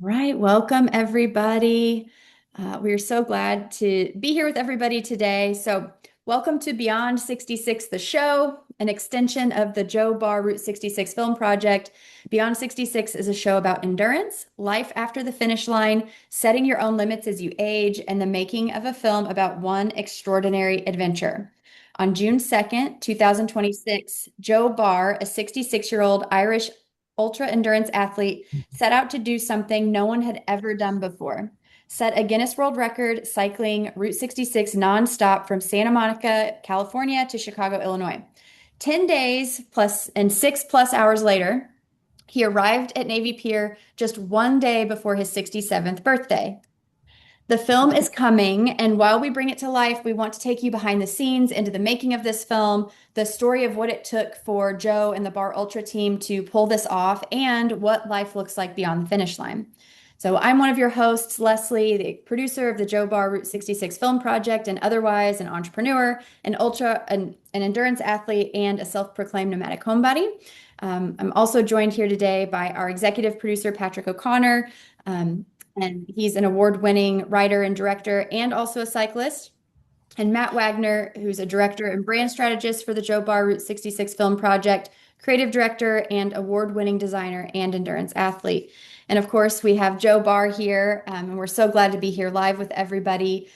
Right. Welcome, everybody. We are so glad to be here with everybody today. So, welcome to Beyond 66, the show, an extension of the Joe Barr Route 66 film project. Beyond 66 is a show about endurance, life after the finish line, setting your own limits as you age, and the making of a film about one extraordinary adventure. On June 2nd, 2026, Joe Barr, a 66-year-old Irish ultra endurance athlete, set out to do something no one had ever done before. Set a Guinness World Record cycling Route 66 nonstop from Santa Monica, California to Chicago, Illinois. 10 days plus and 6+ hours later, he arrived at Navy Pier just one day before his 67th birthday. The film is coming, and while we bring it to life, we want to take you behind the scenes into the making of this film, the story of what it took for Joe and the Bar Ultra team to pull this off, and what life looks like beyond the finish line. So, I'm one of your hosts, Leslie, the producer of the Joe Bar Route 66 film project, and otherwise an entrepreneur, an endurance athlete, and a self-proclaimed nomadic homebody. I'm also joined here today by our executive producer, Patrick O'Connor. Um, and he's an award-winning writer and director and also a cyclist. And Matt Wagner, who's a director and brand strategist for the Joe Barr Route 66 film project, creative director and award-winning designer and endurance athlete. And of course, we have Joe Barr here, and we're so glad to be here live with everybody.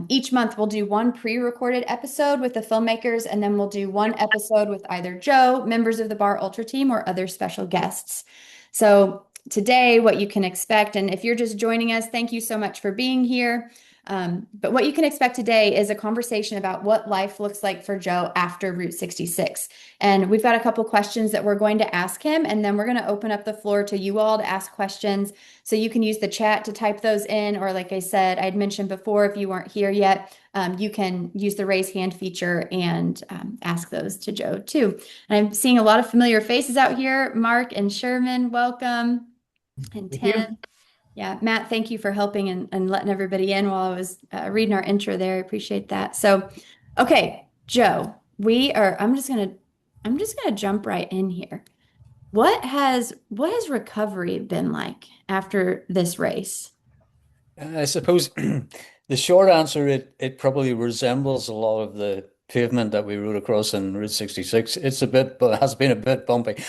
Each month, we'll do one pre-recorded episode with the filmmakers, and then we'll do one episode with either Joe, members of the Bar Ultra team, or other special guests. So today, what you can expect, and if you're just joining us, thank you so much for being here. But what you can expect today is a conversation about what life looks like for Joe after Route 66. And we've got a couple questions that we're going to ask him, and then we're going to open up the floor to you all to ask questions. So you can use the chat to type those in, or like I said, I'd mentioned before, if you weren't here yet, you can use the raise hand feature and ask those to Joe too. And I'm seeing a lot of familiar faces out here. Mark and Sherman, welcome. And Thank you. Tim. Yeah, Matt, thank you for helping and letting everybody in while I was reading our intro there. I appreciate that. So, okay, Joe, I'm just gonna jump right in here. What has recovery been like after this race? I suppose the short answer, it probably resembles a lot of the pavement that we rode across in Route 66. It's a bit, but has been a bit bumpy.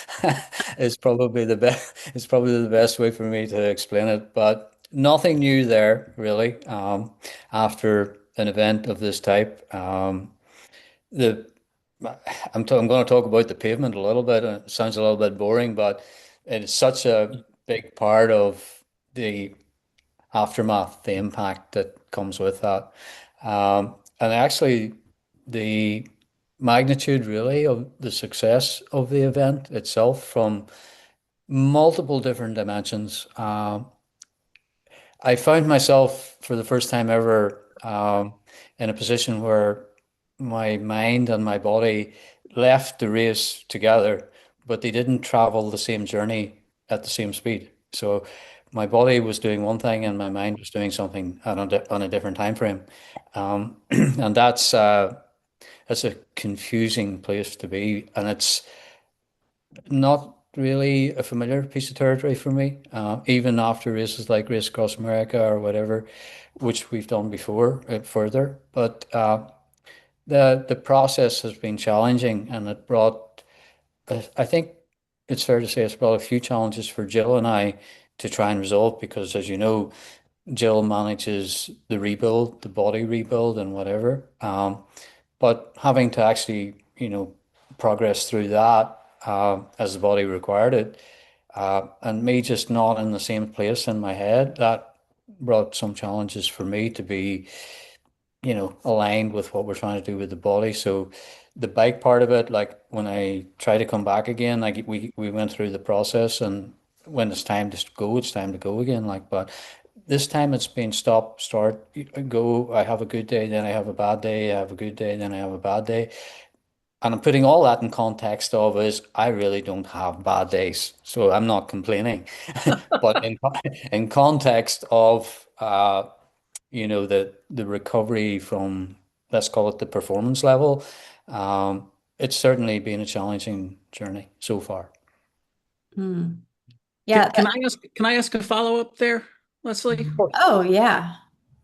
It's probably the best way for me to explain it. But nothing new there, really. After an event of this type, the I'm going to talk about the pavement a little bit. It sounds a little bit boring, but it's such a big part of the aftermath, the impact that comes with that. And actually, the magnitude really of the success of the event itself from multiple different dimensions. I found myself for the first time ever in a position where my mind and my body left the race together, but they didn't travel the same journey at the same speed. So my body was doing one thing and my mind was doing something on a different time frame. And that's a confusing place to be, and it's not really a familiar piece of territory for me, even after races like Race Across America or whatever, which we've done before further. But the process has been challenging, and it brought, I think it's fair to say, it's brought a few challenges for Jill and I to try and resolve because, as you know, Jill manages the rebuild, the body rebuild, and whatever. But having to actually, progress through that as the body required it, and me just not in the same place in my head, that brought some challenges for me to be, aligned with what we're trying to do with the body. So the bike part of it, like when I try to come back again, like we went through the process, and when it's time to go, it's time to go again. Like, but this time it's been stop, start, go. I have a good day, then I have a bad day. I have a good day, then I have a bad day. And I'm putting all that in context of is I really don't have bad days, so I'm not complaining. But in context of the recovery from, let's call it, the performance level, it's certainly been a challenging journey so far. Hmm. Yeah. Can I ask a follow-up there, Leslie? Of course. Oh, yeah.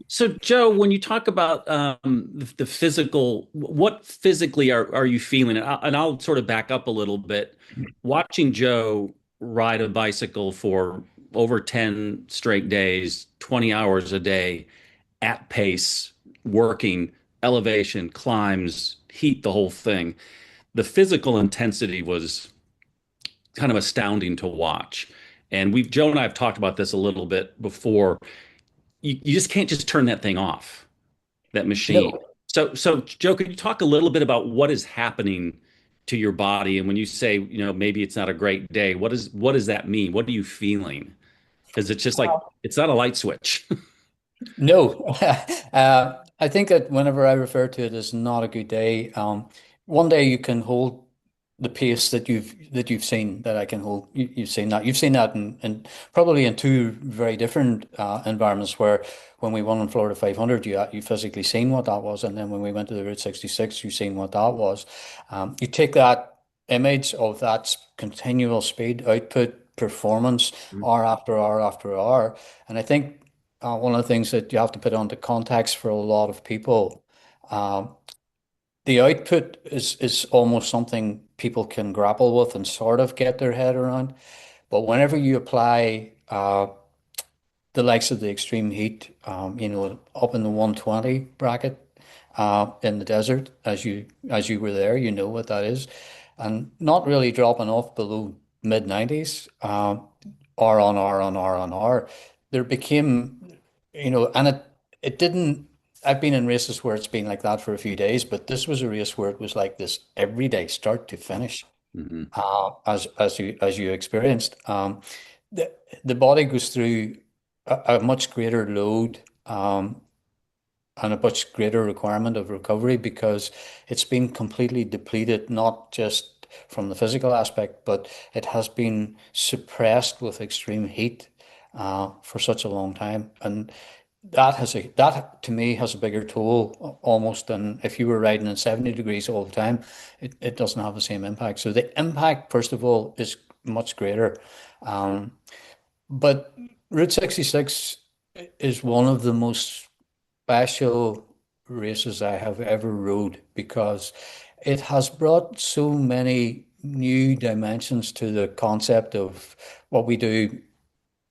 So, Joe, when you talk about the physical, what physically are you feeling? And I'll sort of back up a little bit. Watching Joe ride a bicycle for over 10 straight days, 20 hours a day, at pace, working, elevation, climbs, heat, the whole thing. The physical intensity was kind of astounding to watch. And Joe and I have talked about this a little bit before. You just can't just turn that thing off, that machine. No. So Joe, could you talk a little bit about what is happening to your body? And when you say, maybe it's not a great day, what does that mean? What are you feeling? Because it's just like it's not a light switch. No, I think that whenever I refer to it as not a good day, one day you can hold the pace that you've seen that I can hold. You've seen that in probably in two very different environments. Where when we won in Florida 500, you physically seen what that was, and then when we went to the Route 66, you seen what that was. You take that image of that continual speed output performance hour after hour after hour, and I think one of the things that you have to put into context for a lot of people, um, the output is almost something people can grapple with and sort of get their head around. But whenever you apply the likes of the extreme heat, up in the 120 bracket, in the desert, as you were there, you know what that is, and not really dropping off below mid 90s, R on R on R on R, there became, and it didn't. I've been in races where it's been like that for a few days, but this was a race where it was like this every day, start to finish, Mhm. as you experienced. The the body goes through a much greater load, and a much greater requirement of recovery because it's been completely depleted, not just from the physical aspect, but it has been suppressed with extreme heat for such a long time. And that to me has a bigger toll almost than if you were riding in 70 degrees all the time. It doesn't have the same impact. So the impact, first of all, is much greater. Um, but Route 66 is one of the most special races I have ever rode because it has brought so many new dimensions to the concept of what we do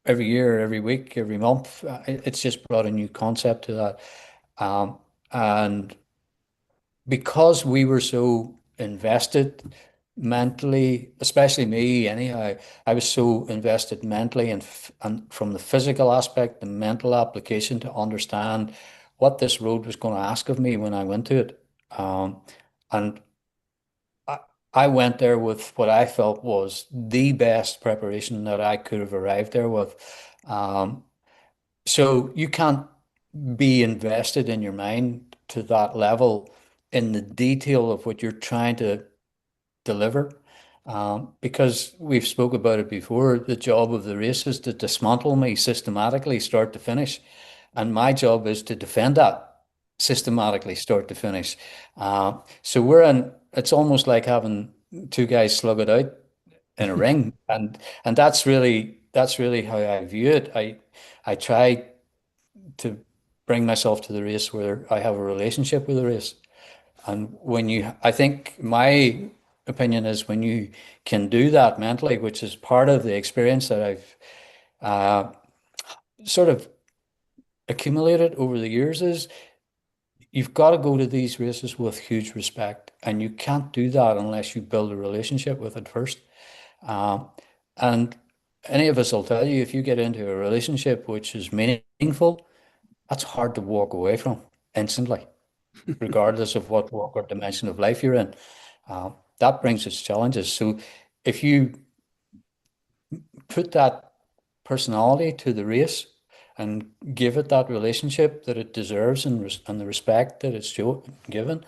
every year, every week, every month. It's just brought a new concept to that. And because we were so invested mentally, especially me, anyhow, I was so invested mentally and from the physical aspect, the mental application to understand what this road was going to ask of me when I went to it. And I, I went there with what I felt was the best preparation that I could have arrived there with. Um, so you can't be invested in your mind to that level in the detail of what you're trying to deliver. Because we've spoke about it before, the job of the race is to dismantle me systematically, start to finish. And my job is to defend that systematically, start to finish. So it's almost like having two guys slug it out in a ring. And that's really how I view it. I try to bring myself to the race where I have a relationship with the race. And I think my opinion is when you can do that mentally, which is part of the experience that I've uh, sort of accumulated over the years, is you've got to go to these races with huge respect. And you can't do that unless you build a relationship with it first. Um, and any of us will tell you if you get into a relationship which is meaningful, that's hard to walk away from instantly, regardless of what walk or dimension of life you're in. That brings its challenges. So if you put that personality to the race and give it that relationship that it deserves and the respect that it's given,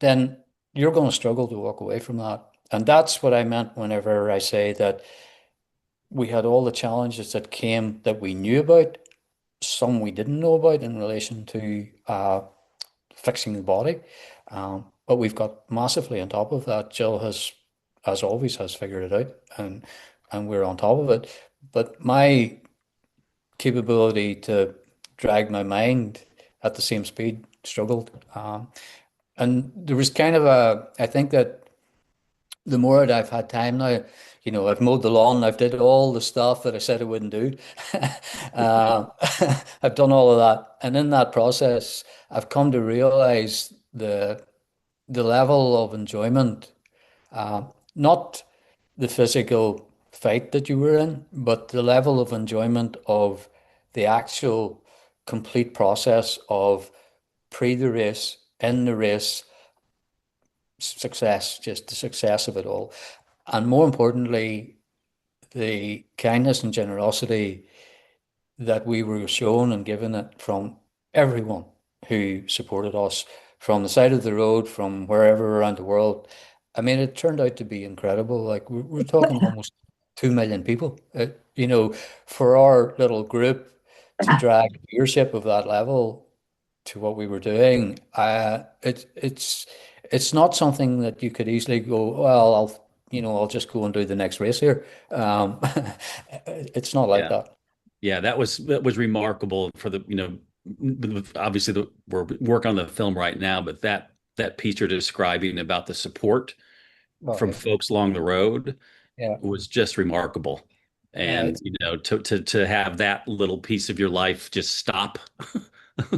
then you're going to struggle to walk away from that. And that's what I meant whenever I say that we had all the challenges that came that we knew about, some we didn't know about in relation to fixing the body. But we've got massively on top of that. Jill has, as always, has figured it out, and we're on top of it. but my capability to drag my mind at the same speed struggled. And there was kind of I think that the more that I've had time now, I've mowed the lawn, I've did all the stuff that I said I wouldn't do. Uh, I've done all of that. And in that process, I've come to realize the level of enjoyment, not the physical fight that you were in, but the level of enjoyment of the actual complete process of pre the race, in the race, success, just the success of it all. And more importantly, the kindness and generosity that we were shown and given it from everyone who supported us from the side of the road, from wherever around the world. I mean, it turned out to be incredible. Like we're talking almost 2 million people. For our little group to drag leadership of that level to what we were doing, it's not something that you could easily go, well, I'll just go and do the next race here. It's not like Yeah. that. Yeah, that was remarkable for the, obviously we're working on the film right now, but that piece you're describing about the support Oh, from yeah. folks along the road Yeah. was just remarkable. And, It's to have that little piece of your life just stop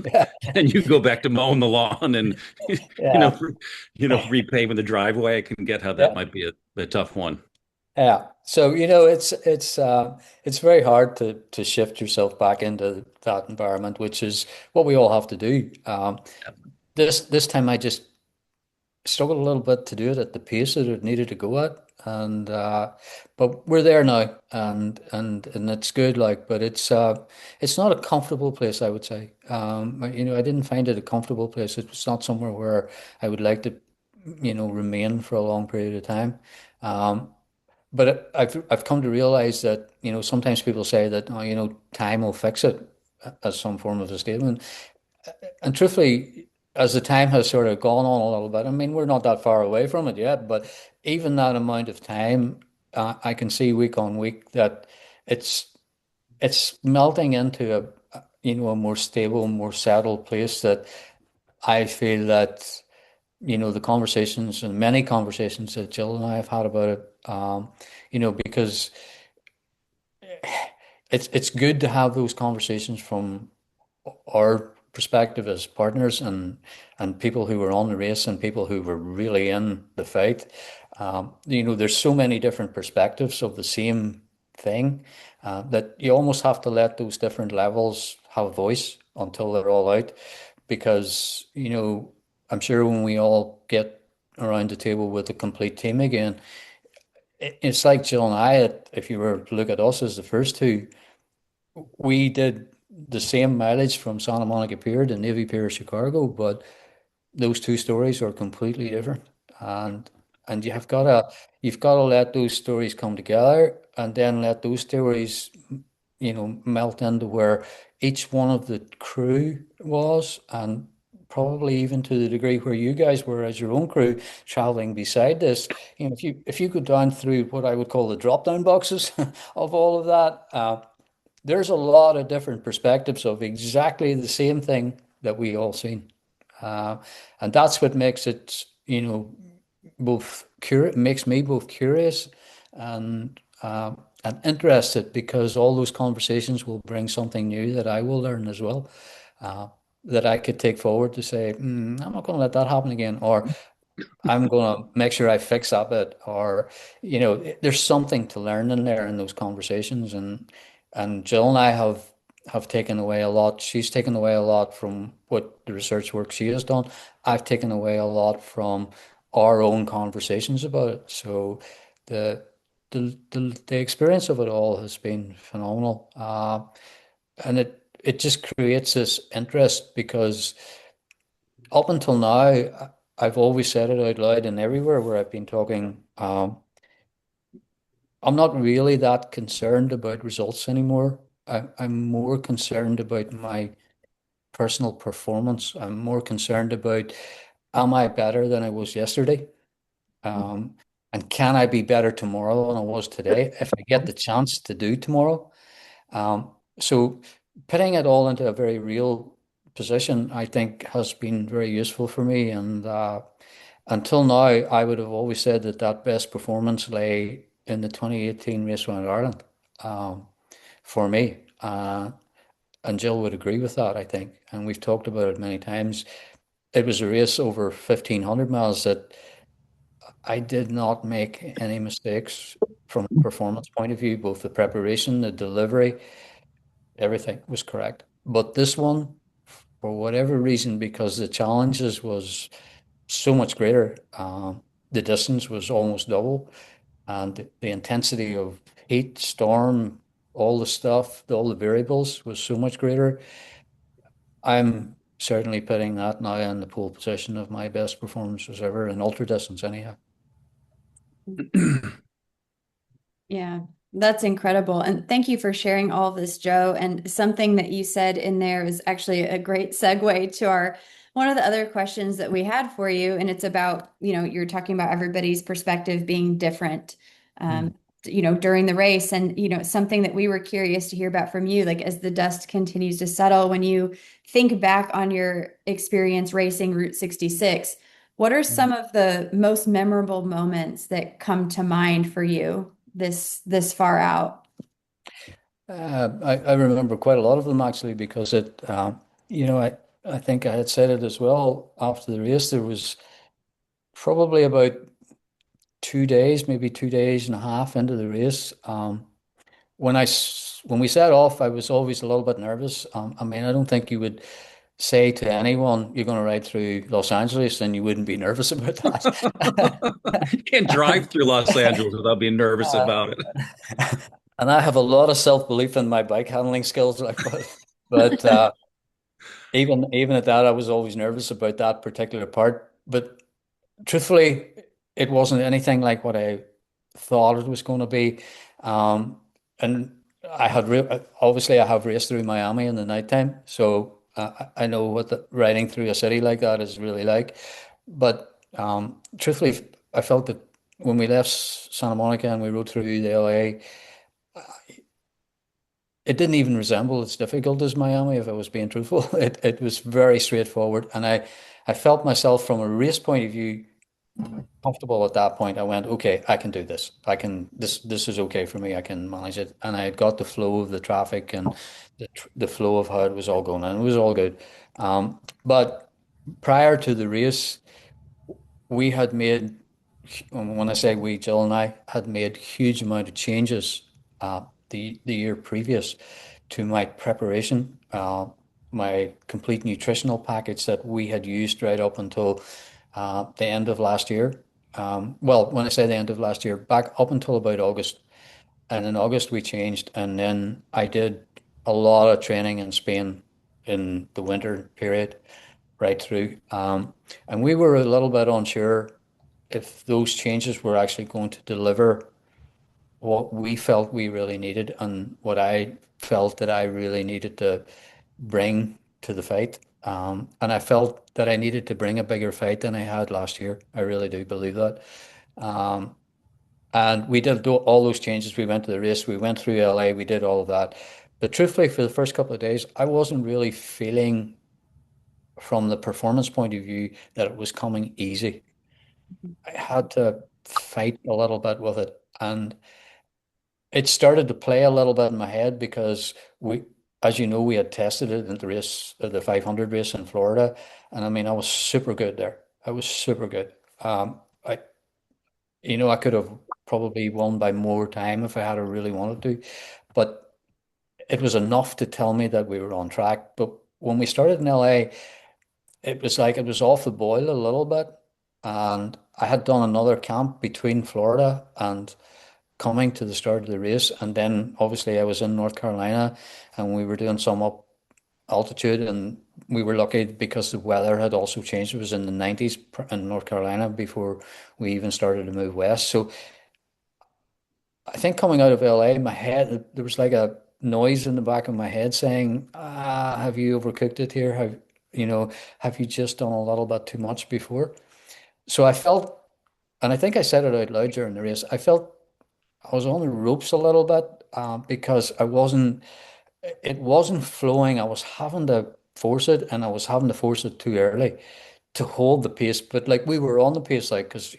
yeah, and you go back to mowing the lawn and you know, yeah, repaving the driveway. I can get how that yeah, might be a tough one. yeah. So, it's very hard to shift yourself back into that environment, which is what we all have to do. This time I just struggled a little bit to do it at the pace that it needed to go at, and but we're there now, and it's good. Like, but it's not a comfortable place, I would say. I didn't find it a comfortable place. It's not somewhere where I would like to, remain for a long period of time. Um, but I've come to realize that, sometimes people say that, oh, time will fix it as some form of a statement. And truthfully, as the time has sort of gone on a little bit, I mean, we're not that far away from it yet, but even that amount of time, I can see week on week that it's it's melting into a more stable, more settled place that I feel that, the conversations and many conversations that Jill and I have had about it, because it's good to have those conversations from our perspective as partners and people who were on the race and people who were really in the fight. There's so many different perspectives of the same thing that you almost have to let those different levels have a voice until they're all out. Because, I'm sure when we all get around the table with a complete team again, it's like Jill and I, if you were to look at us as the first two, we did the same mileage from Santa Monica Pier to Navy Pier, Chicago, but those two stories are completely different. And and you've gotta let those stories come together and then let those stories, melt into where each one of the crew was, and probably even to the degree where you guys were as your own crew traveling beside this. If you go down through what I would call the drop down boxes of all of that, there's a lot of different perspectives of exactly the same thing that we all seen. Uh, and that's what makes it, makes me both curious and interested, because all those conversations will bring something new that I will learn as well. Uh, that I could take forward to say, I'm not going to let that happen again, or I'm going to make sure I fix that bit, or there's something to learn in there in those conversations, and Jill and I have taken away a lot. She's taken away a lot from what the research work she has done. I've taken away a lot from our own conversations about it. So the the experience of it all has been phenomenal, and it just creates this interest because up until now, I've always said it out loud and everywhere where I've been talking. I'm not really that concerned about results anymore. I'm more concerned about my personal performance. I'm more concerned about, am I better than I was yesterday? Um, And can I be better tomorrow than I was today if I get the chance to do tomorrow? So putting it all into a very real position, I think, has been very useful for me. And until now, I would have always said that that best performance lay in the 2018 race around Ireland, um, for me. And Jill would agree with that, I think. And we've talked about it many times. It was a race over 1,500 miles that I did not make any mistakes from a performance point of view, both the preparation, the delivery, everything was correct. But this one, for whatever reason, because the challenges was so much greater, the distance was almost double, and the intensity of heat, storm, all the stuff, all the variables was so much greater. I'm certainly putting that now in the pole position of my best performances ever in ultra distance, anyhow. Yeah, that's incredible. And thank you for sharing all of this, Joe. And something that you said in there is actually a great segue to our one of the other questions that we had for you. And it's about, you're talking about everybody's perspective being different, Mm. um, during the race. And, something that we were curious to hear about from you, like as the dust continues to settle, when you think back on your experience racing Route 66, what are some of the most memorable moments that come to mind for you this far out? I remember quite a lot of them actually because you know, I think I had said it as well after the race. There was probably about 2 days, maybe 2 days and a half into the race. When we set off, I was always a little bit nervous. I mean, I don't think you would say to anyone you're going to ride through Los Angeles and you wouldn't be nervous about that. You can't drive through Los Angeles without being nervous Uh, about it. and I have a lot of self-belief in my bike handling skills, like, but even at that, I was always nervous about that particular part. But truthfully, it wasn't anything like what I thought it was going to be. And I had obviously I have raced through Miami in the nighttime, so I know what riding through a city like that is really like. But truthfully, I felt that when we left Santa Monica and we rode through the LA, it didn't even resemble as difficult as Miami, if I was being truthful. It was very straightforward, and I felt myself from a race point of view comfortable at that point. I went, okay, I can do this. I can this is okay for me. I can manage it, and I got the flow of the traffic and the flow of how it was all going, and it was all good. But prior to the race, we had made, when I say we, Jill and I had made huge amount of changes the year previous to my preparation, my complete nutritional package that we had used right up until the end of last year. Well, when I say the end of last year, back up until about August. And in August we changed, and then I did a lot of training in Spain in the winter period right through. And we were a little bit unsure if those changes were actually going to deliver what we felt we really needed and what I felt that I really needed to bring to the fight. And I felt that I needed to bring a bigger fight than I had last year. I really do believe that. Um, and we did all those changes. We went to the race, we went through LA, we did all of that. But truthfully, for the first couple of days, I wasn't really feeling from the performance point of view that it was coming easy. I had to fight a little bit with it. And it started to play a little bit in my head because as you know, we had tested it in the race, the 500 race in Florida. And I mean, I was super good there. I was super good. I, I could have probably won by more time if I had really wanted to, but it was enough to tell me that we were on track. But when we started in LA, it was like it was off the boil a little bit. And I had done another camp between Florida and coming to the start of the race. And then obviously I was in North Carolina and we were doing some up altitude, and we were lucky because the weather had also changed. It was in the 90s in North Carolina before we even started to move west. So I think coming out of LA, my head, there was like a noise in the back of my head saying, have you overcooked it here? Have you just done a little bit too much before? So I felt and I think I said it out loud during the race. I felt I was on the ropes a little bit because it wasn't flowing. I was having to force it, and I was having to force it too early to hold the pace. But like we were on the pace, like because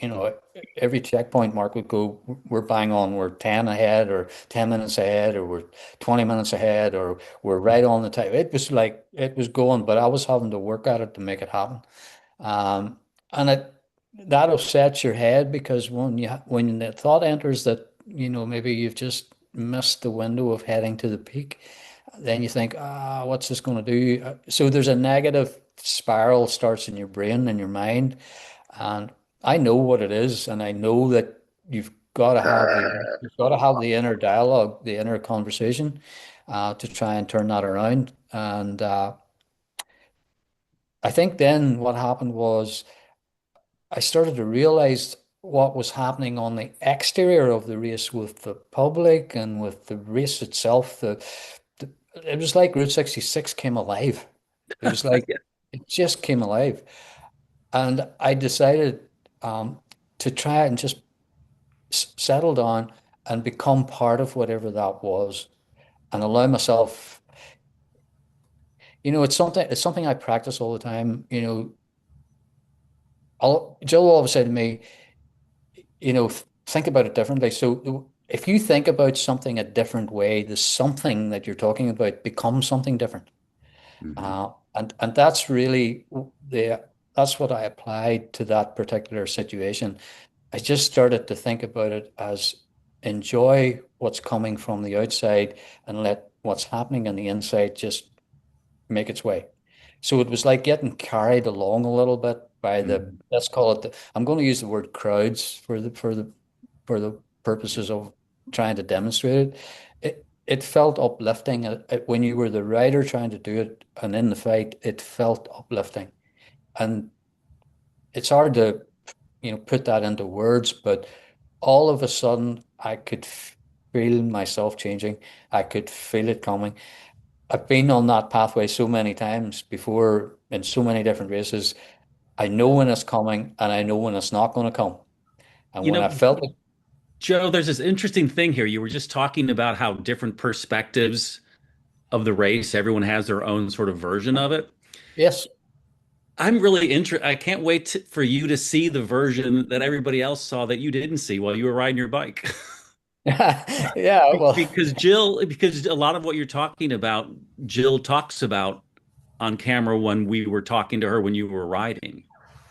every checkpoint mark would go, we're bang on, we're 10 ahead, or 10 minutes ahead, or we're 20 minutes ahead, or we're right on the time. It was like it was going, but I was having to work at it to make it happen. And that upsets your head because when the thought enters that maybe you've just missed the window of heading to the peak, then you think, what's this going to do? So there's a negative spiral starts in your brain and your mind, and I know what it is, and I know that you've got to have the inner dialogue, the inner conversation, to try and turn that around. And I think then what happened was I started to realize what was happening on the exterior of the race with the public and with the race itself. The it was like Route 66 came alive. It was like Yeah. it just came alive. And I decided to try and just settle down and become part of whatever that was and allow myself, it's something I practice all the time. Jill always said to me, think about it differently. So if you think about something a different way, the something that you're talking about becomes something different. Mhm. And that's really that's what I applied to that particular situation. I just started to think about it as enjoy what's coming from the outside and let what's happening on the inside just make its way. So it was like getting carried along a little bit by Mhm. let's call it I'm going to use the word crowds for the purposes of trying to demonstrate it. It felt uplifting when you were the rider trying to do it, and in the fight, it felt uplifting. And it's hard to, put that into words, but all of a sudden, I could feel myself changing. I could feel it coming. I've been on that pathway so many times before in so many different races. I know when it's coming, and I know when it's not going to come. And You when know, I felt it, Joe, there's this interesting thing here. You were just talking about how different perspectives of the race, everyone has their own sort of version of it. yes. I'm really interested. I can't wait for you to see the version that everybody else saw that you didn't see while you were riding your bike. Yeah, well, Because a lot of what you're talking about, Jill talks about on camera when we were talking to her when you were riding.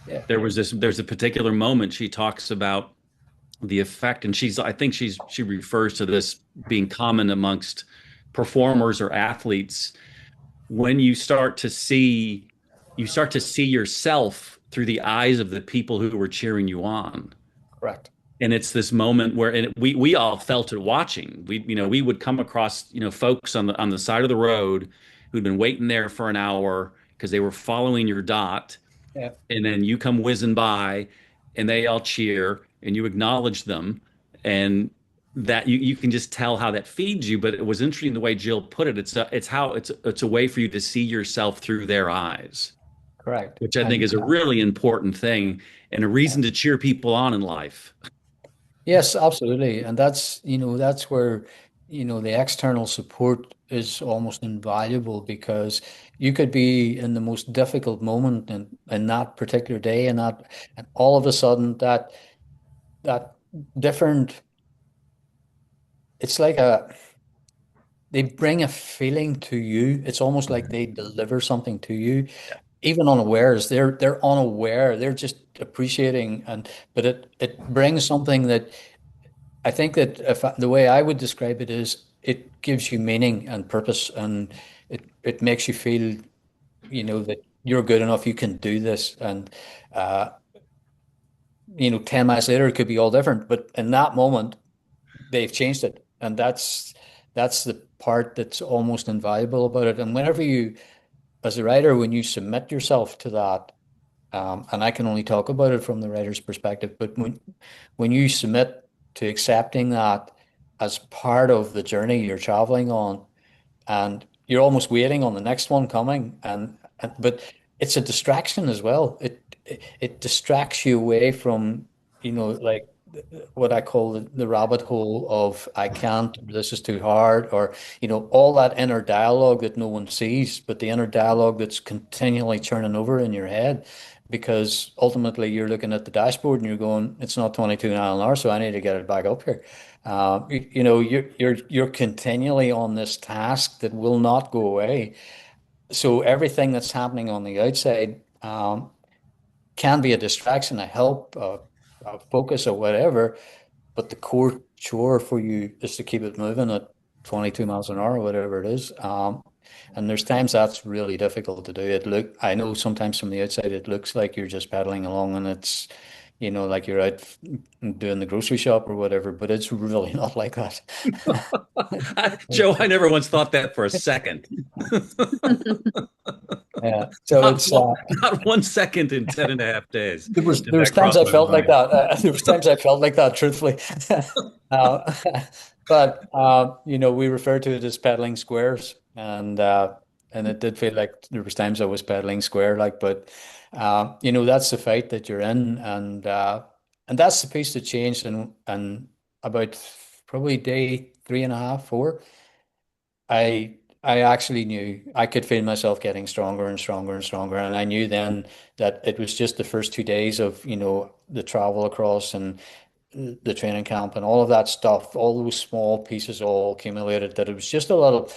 yeah, There's a particular moment she talks about the effect, and I think she refers to this being common amongst performers or athletes when you start to see yourself through the eyes of the people who were cheering you on. correct. And it's this moment where and we all felt it watching. We would come across, folks on the side of the road who'd been waiting there for an hour because they were following your dot, Yeah, and then you come whizzing by and they all cheer and you acknowledge them, and that you can just tell how that feeds you. But it was interesting the way Jill put it. It's a way for you to see yourself through their eyes, correct. which I think And is a really important thing and a yeah, reason to cheer people on in life. yes, absolutely. And that's where, the external support is almost invaluable because you could be in the most difficult moment in that particular day and all of a sudden that different, it's like they bring a feeling to you. It's almost like they deliver something to you even unawares. They're unaware. They're just appreciating but it brings something that I think that the way I would describe it is it gives you meaning and purpose, and it makes you feel that you're good enough, you can do this, and uh 10 miles later it could be all different, but in that moment they've changed it, and that's the part that's almost invaluable about it. And whenever you, as a writer, when you submit yourself to that, and I can only talk about it from the writer's perspective, but when you submit to accepting that as part of the journey you're traveling on, and you're almost waiting on the next one coming, but it's a distraction as well. It distracts you away from like what I call the rabbit hole of I can't, or this is too hard, or, all that inner dialogue that no one sees, but the inner dialogue that's continually churning over in your head. Because ultimately you're looking at the dashboard and you're going, it's not 22 mile an hour, so I need to get it back up here. You're continually on this task that will not go away. So everything that's happening on the outside, can be a distraction, a help, a focus, or whatever. But the core chore for you is to keep it moving at 22 miles an hour, or whatever it is. And there's times that's really difficult to do. I know sometimes from the outside it looks like you're just pedaling along and it's, like you're out doing the grocery shop or whatever, but it's really not like that. Joe, I never once thought that for a second. Yeah. So Not it's one, not 1 second in 10.5 days did there was that times cross I my felt like mind. that. There was times I felt like that, truthfully. uh, but we refer to it as pedaling squares, and it did feel like there was times I was pedaling square, like. But that's the fight that you're in, and that's the piece that changed, and about probably day three and a half, four. I actually knew I could feel myself getting stronger and stronger and stronger. And I knew then that it was just the first 2 days of, the travel across and the training camp and all of that stuff, all those small pieces all accumulated, that it was just a lot of,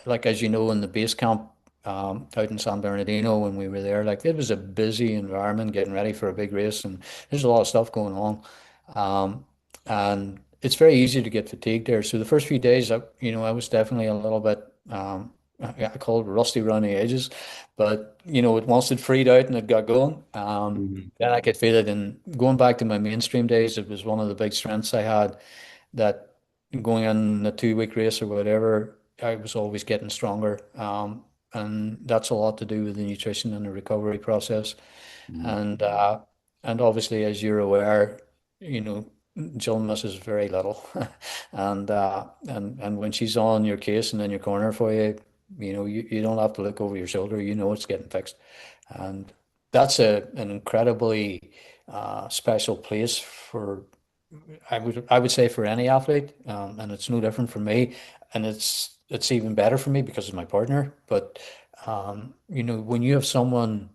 like, as you know, in the base camp out in San Bernardino when we were there, like, it was a busy environment getting ready for a big race, and there's a lot of stuff going on. And it's very easy to get fatigued there. So the first few days, I was definitely a little bit, I call it rusty around the edges, but once it freed out and it got going, Mhm. then I could feel it. And going back to my mainstream days, it was one of the big strengths I had, that going in a 2 week race or whatever, I was always getting stronger. And that's a lot to do with the nutrition and the recovery process. Mhm. And and obviously, as you're aware, you know, Jill misses very little. And when she's on your case and in your corner for you, you don't have to look over your shoulder. You know it's getting fixed. And that's an incredibly special place for, I would say, for any athlete, and it's no different for me, and it's even better for me because of my partner. But when you have someone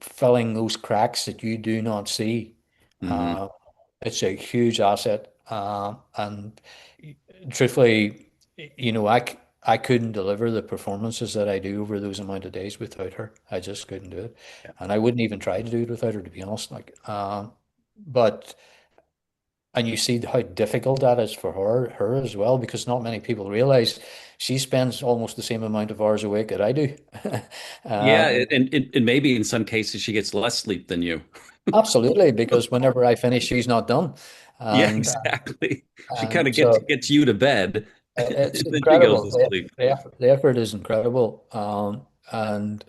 filling those cracks that you do not see, Mhm. uh, it's a huge asset. And truthfully, I couldn't deliver the performances that I do over those amount of days without her. I just couldn't do it, Yeah. and I wouldn't even try to do it without her, to be honest. But and you see how difficult that is for her as well, because not many people realize she spends almost the same amount of hours a week that I do. Yeah, uh, and maybe in some cases she gets less sleep than you. Absolutely, because whenever I finish, she's not done, Yeah, and exactly. She kind and of gets so gets you to bed, it's and then she goes incredible. to sleep. The effort is incredible, and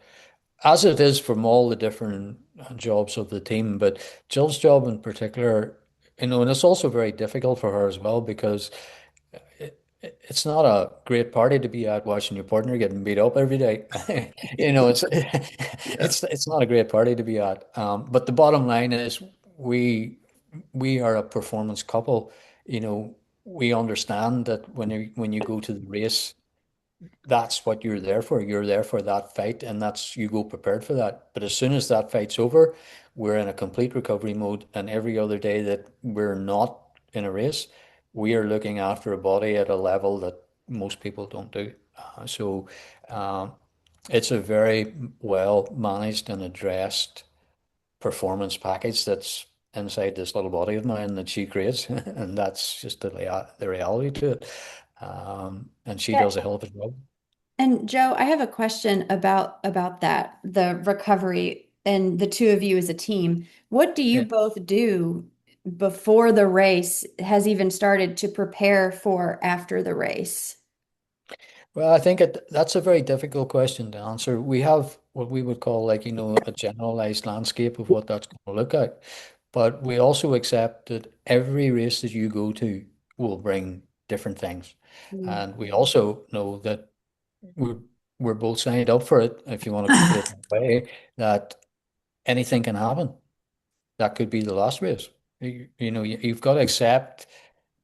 as it is from all the different jobs of the team, but Jill's job in particular, and it's also very difficult for her as well, because it's not a great party to be at watching your partner getting beat up every day. It's Yeah. it's not a great party to be at. But the bottom line is we we are a performance couple. You know, we understand that when you go to the race, that's what you're there for. You're there for that fight, and you go prepared for that. But as soon as that fight's over, we're in a complete recovery mode. And every other day that we're not in a race, we are looking after a body at a level that most people don't do. So it's a very well managed and addressed performance package that's inside this little body of mine that she creates, and that's just the reality to it. And she Yeah. does a hell of a job. And Joe, I have a question about that, the recovery and the two of you as a team. What do you Yeah. both do before the race has even started to prepare for after the race? Well, I think that's a very difficult question to answer. We have what we would call, like, a generalized landscape of what that's going to look like. But we also accept that every race that you go to will bring different things. Mm. And we also know that we're, we're both signed up for it, if you want to put it that way, that anything can happen. that could be the last race. You've got to accept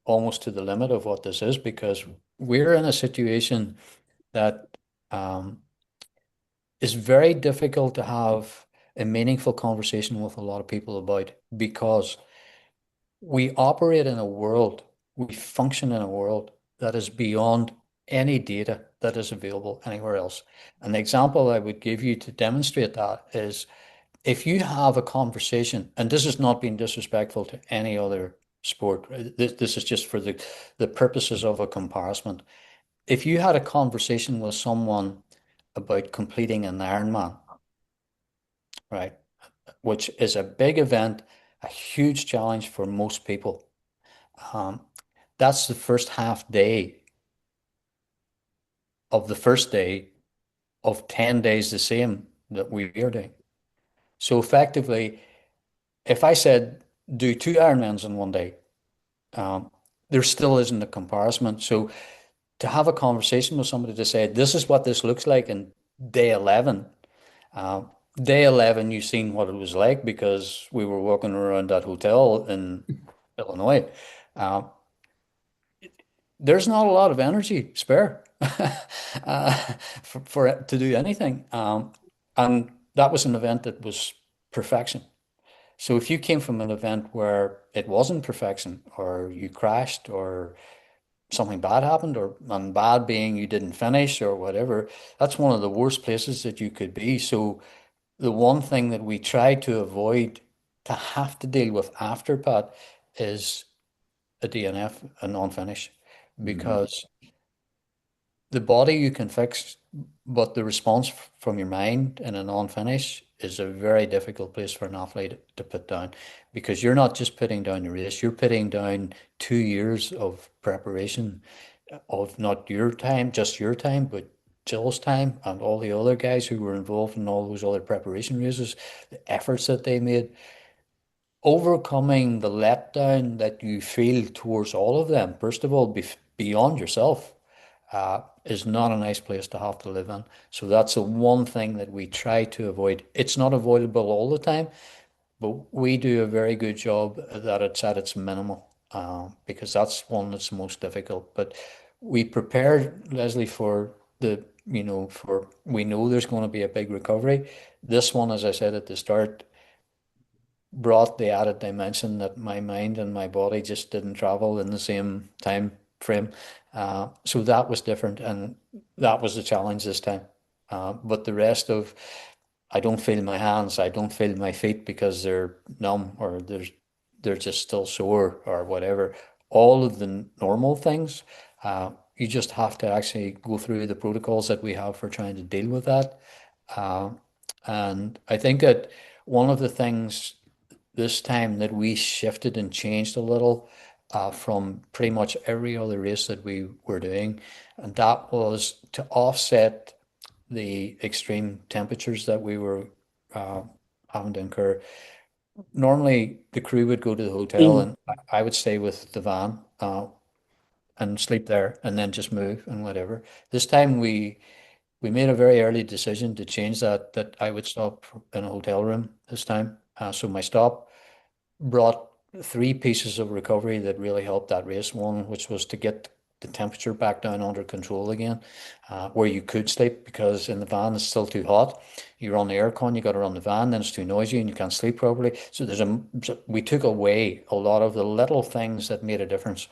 almost to the limit of what this is, because we're in a situation that um, is very difficult to have a meaningful conversation with a lot of people about, because we operate in a world, we function in a world that is beyond any data that is available anywhere else. An example I would give you to demonstrate that is, if you have a conversation, and this is not being disrespectful to any other sport, this is just for the purposes of a comparison. If you had a conversation with someone about completing an Ironman, right, which is a big event, a huge challenge for most people, um, that's the first half day of the first day of 10 days the same that we are doing. So effectively, if I said do two Ironmans in one day, um, there still isn't a comparison. So to have a conversation with somebody to say, this is what this looks like in day 11, uh, day 11, you've seen what it was like because we were walking around that hotel in Illinois. Uh, there's not a lot of energy spare for it to do anything. And that was an event that was perfection. So if you came from an event where it wasn't perfection, or you crashed, or something bad happened, or and bad being you didn't finish or whatever, that's one of the worst places that you could be. So the one thing that we try to avoid to have to deal with after, Pat, is a DNF, a non-finish, Mhm. because the body you can fix, but the response from your mind in a non-finish is a very difficult place for an athlete to put down, because you're not just putting down the race, you're putting down 2 years of preparation, of not your time, just your time, but Jill's time and all the other guys who were involved in all those other preparation races, the efforts that they made, overcoming the letdown that you feel towards all of them, first of all, beyond yourself, is not a nice place to have to live in. So that's the one thing that we try to avoid. It's not avoidable all the time, but we do a very good job that it's at its minimal, because that's one that's most difficult. But we prepared, Leslie, for we know there's going to be a big recovery. This one, as I said at the start, brought the added dimension that my mind and my body just didn't travel in the same time frame. So that was different, and that was the challenge this time. But the rest of, I don't feel my hands, I don't feel my feet because they're numb, or they're just still sore or whatever. All of the normal things, you just have to actually go through the protocols that we have for trying to deal with that. Uh, and I think that one of the things this time that we shifted and changed a little, from pretty much every other race that we were doing, and that was to offset the extreme temperatures that we were uh, having to incur. Normally, the crew would go to the hotel, and I would stay with the van, and sleep there, and then just move and whatever. This time we made a very early decision to change that. That I would stop in a hotel room this time. So my stop brought three pieces of recovery that really helped that race. One, which was to get the temperature back down under control again, where you could sleep, because in the van it's still too hot. You run the aircon, you got to run the van, then it's too noisy and you can't sleep properly. We took away a lot of the little things that made a difference.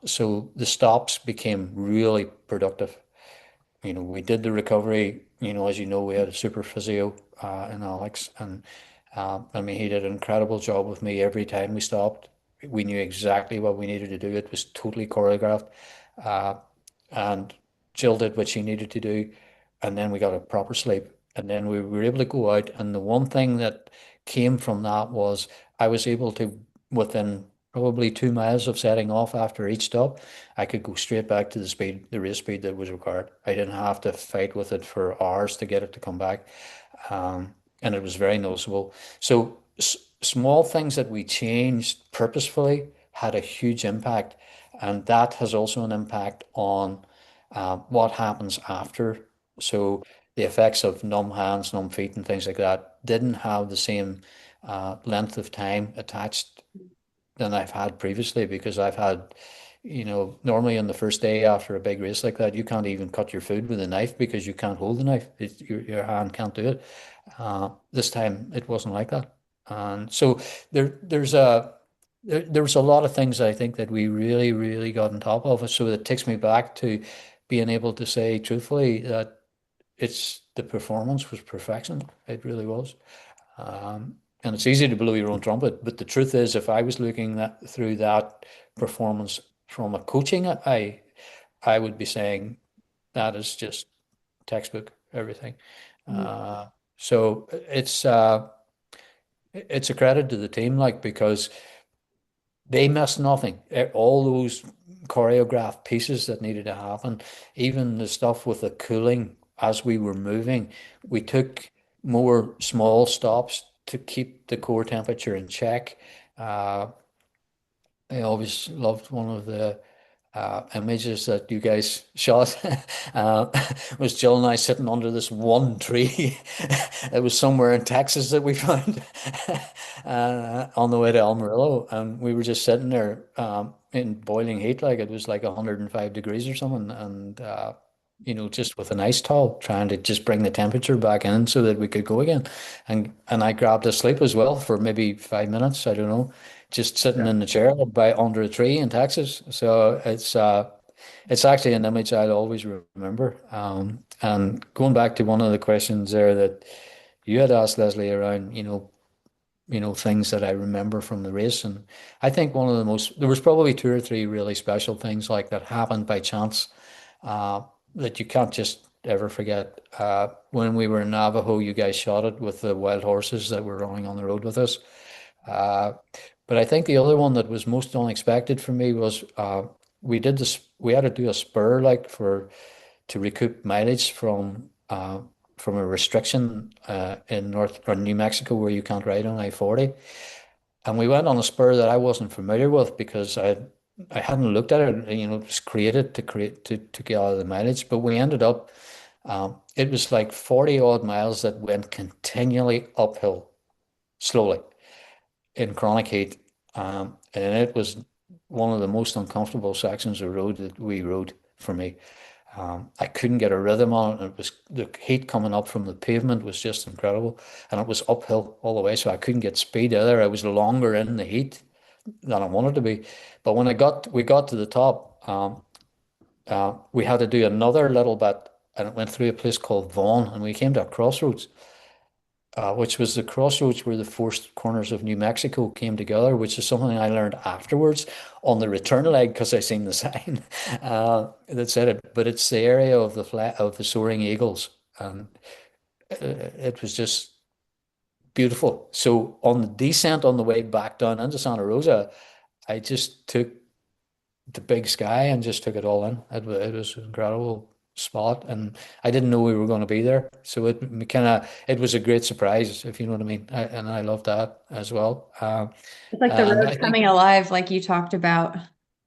So the stops became really productive. We did the recovery. As you know, we had a super physio in Alex, and I mean, he did an incredible job with me every time we stopped. We knew exactly what we needed to do. It was totally choreographed, uh, and Jill did what she needed to do, and then we got a proper sleep, and then we were able to go out. And the one thing that came from that was I was able to, within probably 2 miles of setting off after each stop, I could go straight back to the race speed that was required. I didn't have to fight with it for hours to get it to come back. And it was very noticeable. So small things that we changed purposefully had a huge impact. And that has also an impact on what happens after. So the effects of numb hands, numb feet, and things like that didn't have the same length of time attached than I've had previously because I've had, normally on the first day after a big race like that, you can't even cut your food with a knife because you can't hold the knife. Your hand can't do it. This time it wasn't like that. And so there was a lot of things I think that we really, really got on top of. So it takes me back to being able to say truthfully that the performance was perfection. It really was. And it's easy to blow your own trumpet, but the truth is, if I was looking through that performance from a coaching I would be saying that is just textbook everything. Mm. Uh, so it's a credit to the team, like because they missed nothing. All those choreographed pieces that needed to happen, even the stuff with the cooling as we were moving, we took more small stops to keep the core temperature in check. Uh, I always loved one of the images that you guys shot uh, was Jill and I sitting under this one tree. It was somewhere in Texas that we found on the way to Amarillo, and we were just sitting there in boiling heat, like it was like 105 degrees or something, and just with an ice towel, trying to just bring the temperature back in so that we could go again. And I grabbed a sleep as well for maybe 5 minutes. I don't know, just sitting in the chair by under a tree in Texas. So it's actually an image I'll always remember. And going back to one of the questions there that you had asked Leslie around, things that I remember from the race. And I think there was probably two or three really special things like that happened by chance uh, that you can't just ever forget. When we were in Navajo, you guys shot it with the wild horses that were running on the road with us. Uh, but I think the other one that was most unexpected for me was we did this. We had to do a spur like to recoup mileage from a restriction in North or New Mexico where you can't ride on I-40. And we went on a spur that I wasn't familiar with because I hadn't looked at it. It was created to get out of the mileage. But we ended up it was like 40 odd miles that went continually uphill slowly in chronic heat. And it was one of the most uncomfortable sections of road that we rode for me. I couldn't get a rhythm on it. It was the heat coming up from the pavement was just incredible, and it was uphill all the way, so I couldn't get speed either. I was longer in the heat than I wanted to be. But when we got to the top, we had to do another little bit, and it went through a place called Vaughan, and we came to a crossroads, which was the crossroads where the four corners of New Mexico came together, which is something I learned afterwards on the return leg because I seen the sign that said it. But it's the area of the soaring eagles, and it was just beautiful. So on the descent on the way back down into Santa Rosa, I just took the big sky and just took it all in. It was an incredible spot, and I didn't know we were going to be there. So it was a great surprise, if you know what I mean. And I love that as well. It's like the And road I think coming alive, like you talked about.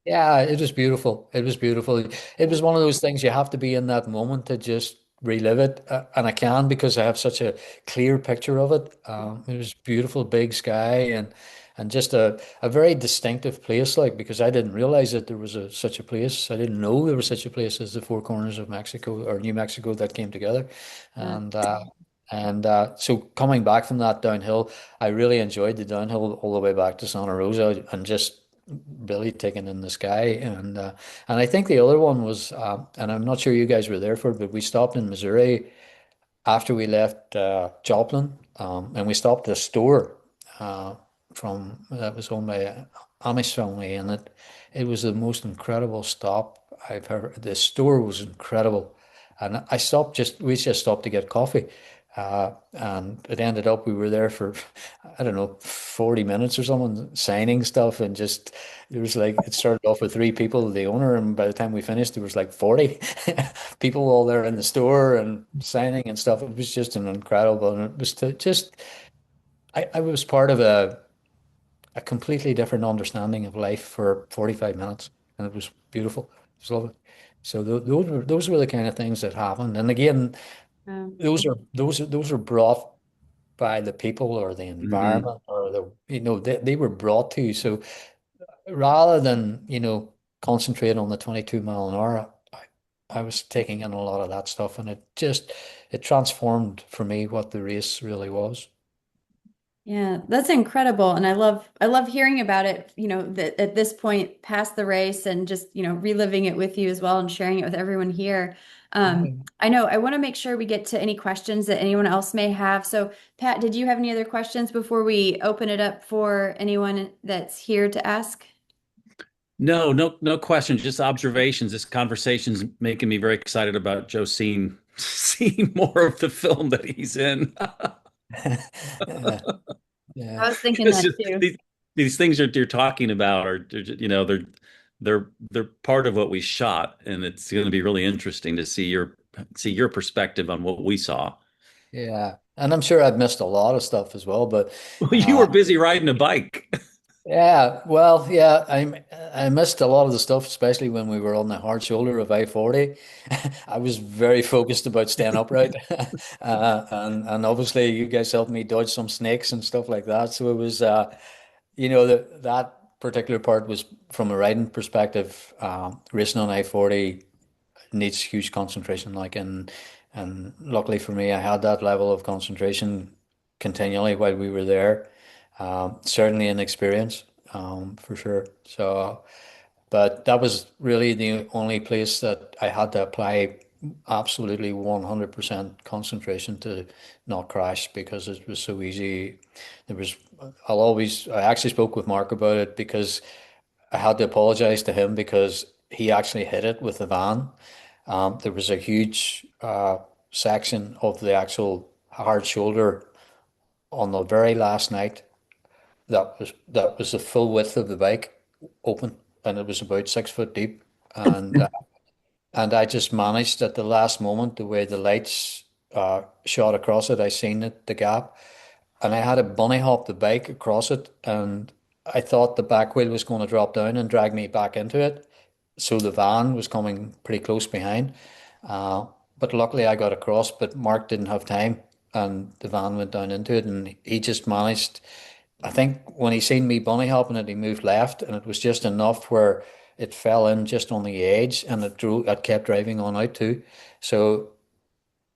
yeah, it was beautiful. It was beautiful. It was one of those things you have to be in that moment to just relive it. And I can because I have such a clear picture of it. It was beautiful, big sky and just a very distinctive place, like because I didn't realize that there was such a place. I didn't know there was such a place as the Four Corners of Mexico or New Mexico that came together. Uh, And so coming back from that downhill, I really enjoyed the downhill all the way back to Santa Rosa and just really taken in the sky. And I think the other one was, and I'm not sure you guys were there for it, but we stopped in Missouri after we left Joplin, and we stopped at a store from that was owned by a Amish family, and it was the most incredible stop I've ever. The store was incredible, and we just stopped to get coffee. And it ended up we were there for I don't know 40 minutes or something signing stuff and just there was like it started off with three people the owner and by the time we finished there was like 40 people all there in the store and signing and stuff. It was just an incredible and it was just I was part of a completely different understanding of life for 45 minutes and it was beautiful. It was lovely. So those were the kind of things that happened. And again, um, those are brought. by the people or the Hmm. environment or they were brought to you. So rather than, concentrate on the 22 mile an hour, I was taking in a lot of that stuff, and it transformed for me what the race really was. Yeah, that's incredible. And I love hearing about it, that at this point past the race and just, reliving it with you as well and sharing it with everyone here. I know I want to make sure we get to any questions that anyone else may have. So, Pat, did you have any other questions before we open it up for anyone that's here to ask? No, no, no questions, just observations. This conversation's making me very excited about Joe seeing seeing more of the film that he's in. Yeah, yeah, I was thinking It's that just too. these things you're talking about are they're, they're part of what we shot, and it's going to be really interesting to see your perspective on what we saw. yeah. And I'm sure I've missed a lot of stuff as well, but You uh, were busy riding a bike. yeah, well, yeah, I missed a lot of the stuff, especially when we were on the hard shoulder of I-40. I was very focused about staying upright, and obviously you guys helped me dodge some snakes and stuff like that. So it was, that particular part was from a riding perspective. Racing on I-40 needs huge concentration, and luckily for me, I had that level of concentration continually while we were there. Certainly an experience, for sure. So, but that was really the only place that I had to apply absolutely 100% concentration to not crash because it was so easy. There was, I actually spoke with Mark about it because I had to apologize to him because he actually hit it with the van. There was a huge section of the actual hard shoulder on the very last night that was the full width of the bike open, and it was about 6 foot deep. And I just managed at the last moment, the way the lights shot across it, I seen it, the gap, and I had to bunny hop the bike across it, and I thought the back wheel was going to drop down and drag me back into it. So the van was coming pretty close behind. Uh, but luckily I got across, but Mark didn't have time, and the van went down into it, and he just managed. I think when he seen me bunny hopping it, he moved left, and it was just enough where it fell in just on the edge, and it kept driving on out too. So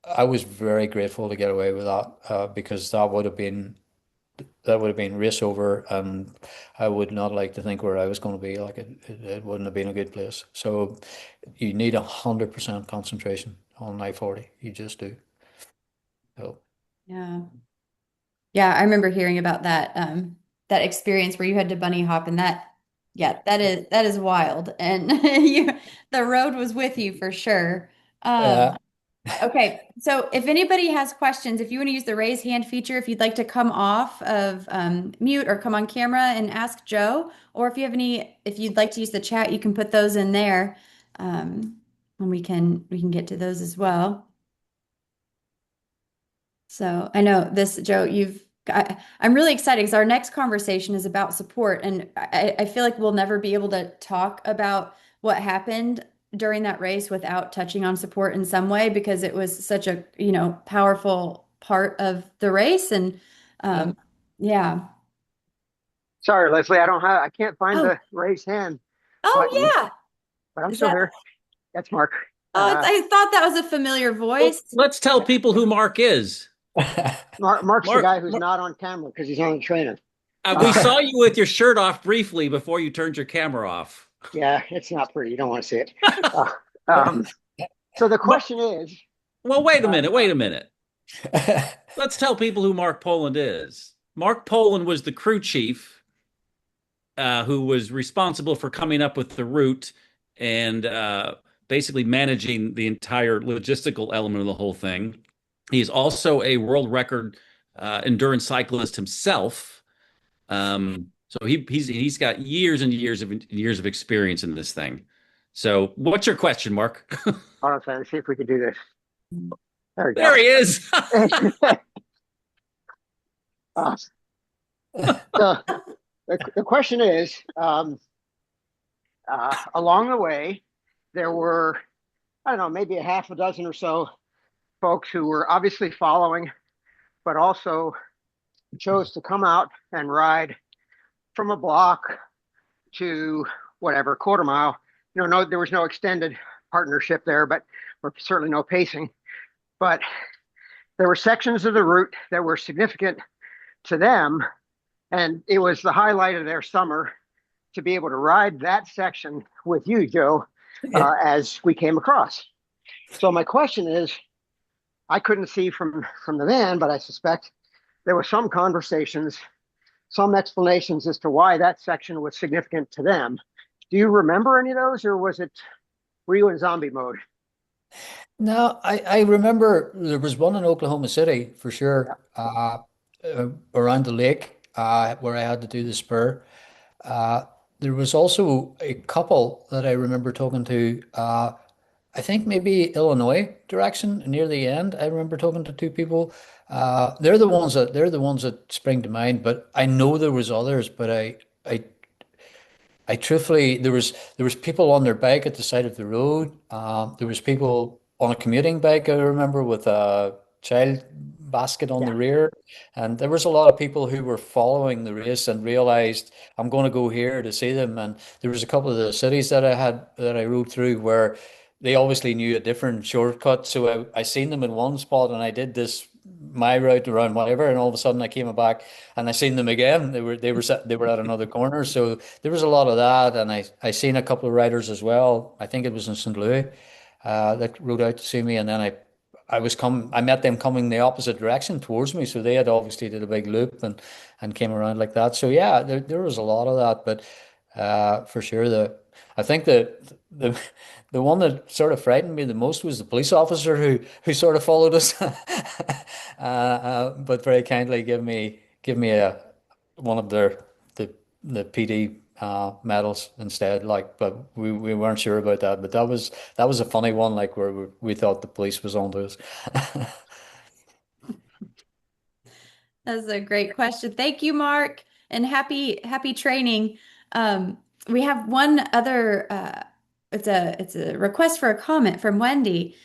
I was very grateful to get away with that, because that would have been race over, and I would not like to think where I was going to be. Like it wouldn't have been a good place. So you need 100% concentration on I-40. You just do. So Yeah. Yeah, I remember hearing about that experience where you had to bunny hop and yeah, that is wild. And the road was with you for sure. uh, Okay, so if anybody has questions, if you want to use the raise hand feature, if you'd like to come off of mute or come on camera and ask Joe, or if you'd like to use the chat, you can put those in there, and we can get to those as well. So I know this, Joe, I'm really excited because our next conversation is about support. And I feel like we'll never be able to talk about what happened during that race without touching on support in some way because it was such a, powerful part of the race. And yeah. um, yeah. Sorry, Leslie, I can't find Oh, the raise hand oh button, yeah. but I'm Is still that, here. That's Mark. oh, Uh, I thought that was a familiar Well, voice. let's tell people who Mark is. Mark's the Mark, guy who's not on camera because he's on the trainer. we Uh, saw you with your shirt off briefly before you turned your camera off. yeah, it's not pretty. You don't want to see it. Uh, um, so the Well, question is, well, wait a uh, minute, wait a minute. Let's tell people who Mark Poland is. Mark Poland was the crew chief who was responsible for coming up with the route and basically managing the entire logistical element of the whole thing. He's also a world record endurance cyclist himself. So he's got years and years of experience in this thing. So, what's your question, Mark? hold on a second, let's see if we can do this. There we go. There he is. uh, so the question is, along the way, there were, I don't know, maybe a half a dozen or so folks who were obviously following, but also chose to come out and ride from a block to whatever quarter mile. No, there was no extended partnership there, but or certainly no pacing. But there were sections of the route that were significant to them, and it was the highlight of their summer to be able to ride that section with you, Joe, Yeah. as we came across. So my question is, I couldn't see from the van, but I suspect there were some conversations, some explanations as to why that section was significant to them. Do you remember any of those, or were you in zombie mode? No, I remember there was one in Oklahoma City for Yeah, sure, around the lake, where I had to do the spur. Uh, there was also a couple that I remember talking to. I think maybe Illinois direction near the end. I remember talking to two people. They're the ones that spring to mind. But I know there was others. But I truthfully, there was people on their bike at the side of the road. There was people on a commuting bike, I remember, with a child basket on yeah, the rear, and there was a lot of people who were following the race and realized I'm going to go here to see them. And there was a couple of the cities that I rode through where they obviously knew a different shortcut. So I seen them in one spot, and I did this my route around whatever, and all of a sudden I came back and I seen them again. They were at another corner. So there was a lot of that, and I seen a couple of riders as well. I think it was in St. Louis, that rode out to see me, and then I met them coming the opposite direction towards me. So they had obviously did a big loop and came around like that. So yeah, there was a lot of that, but for sure I think the one that sort of frightened me the most was the police officer who sort of followed us, but very kindly give me a one of the PD medals instead. Like, but we weren't sure about that. But that was a funny one. Like where we thought the police was onto us. That's a great question. Thank you, Mark, and happy training. We have one other. It's a request for a comment from Wendy.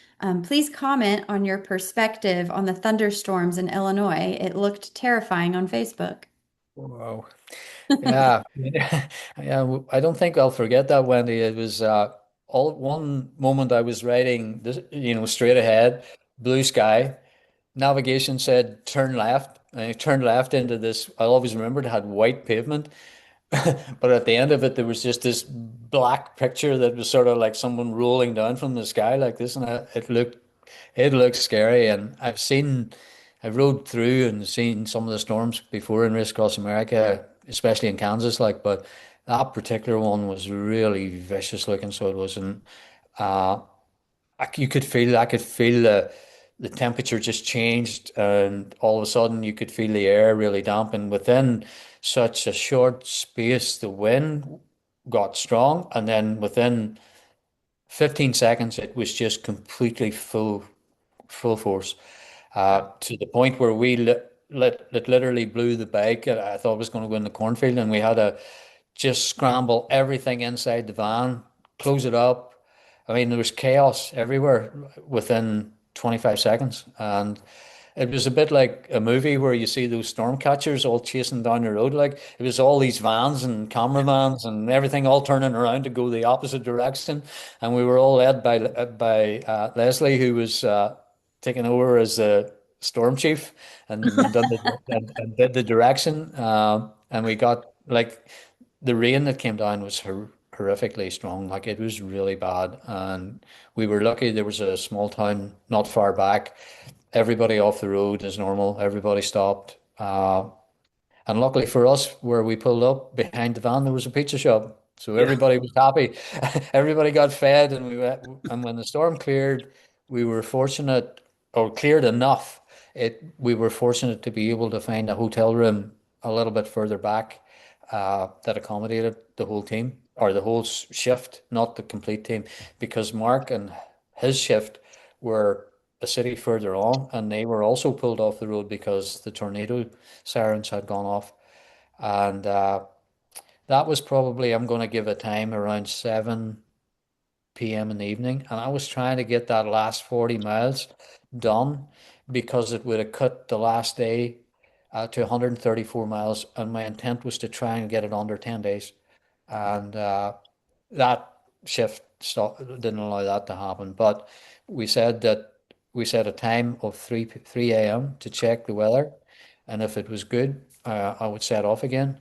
Please comment on your perspective on the thunderstorms in Illinois. It looked terrifying on Facebook. Wow. Yeah. Yeah. I don't think I'll forget that, Wendy. It was all one moment I was riding this, straight ahead, blue sky. Navigation said turn left. And I turned left into this. I always remembered it had white pavement, but at the end of it, there was just this black picture that was sort of like someone rolling down from the sky like this, and it looked scary. And I rode through and seen some of the storms before in Race Across America, especially in Kansas, like, but that particular one was really vicious looking. So it wasn't. Uh, I could feel the temperature just changed, and all of a sudden you could feel the air really damp, and within such a short space, the wind got strong, and then within 15 seconds, it was just completely full force, Yeah. to the point where we literally blew the bike. I thought it was going to go in the cornfield, and we had to just scramble everything inside the van, close it up. I mean, there was chaos everywhere within 25 seconds. And it was a bit like a movie where you see those storm catchers all chasing down the road. Like it was all these vans and cameramans and everything all turning around to go the opposite direction. And we were all led by Leslie, who was taking over as the storm chief and and did the direction. And we got like the rain that came down was horrifically strong. Like it was really bad, and we were lucky. There was a small town not far back. Everybody off the road as normal. Everybody stopped. And luckily for us, where we pulled up behind the van, there was a pizza shop. So Yeah. everybody was happy. Everybody got fed, and we went. And when the storm cleared, we were fortunate, or cleared enough. We were fortunate to be able to find a hotel room a little bit further back, that accommodated the whole team or the whole shift, not the complete team, because Mark and his shift were a city further on, and they were also pulled off the road because the tornado sirens had gone off. And that was probably, I'm going to give a time around 7 p.m. in the evening. And I was trying to get that last 40 miles done because it would have cut the last day to 134 miles, and my intent was to try and get it under 10 days. And that shift didn't allow that to happen. But we said that we set a time of 3 a.m. to check the weather, and if it was good, I would set off again.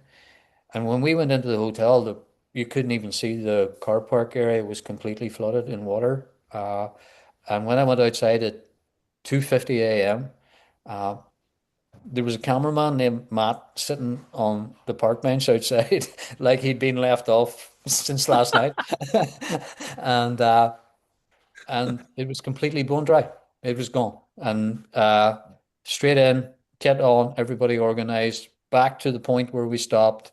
And when we went into the hotel, you couldn't even see the car park area. It was completely flooded in water. And when I went outside at 2:50 a.m., uh, there was a cameraman named Matt sitting on the park bench outside, like he'd been left off since last night, and and it was completely bone dry. It was gone, and straight in, get on, everybody organized, back to the point where we stopped,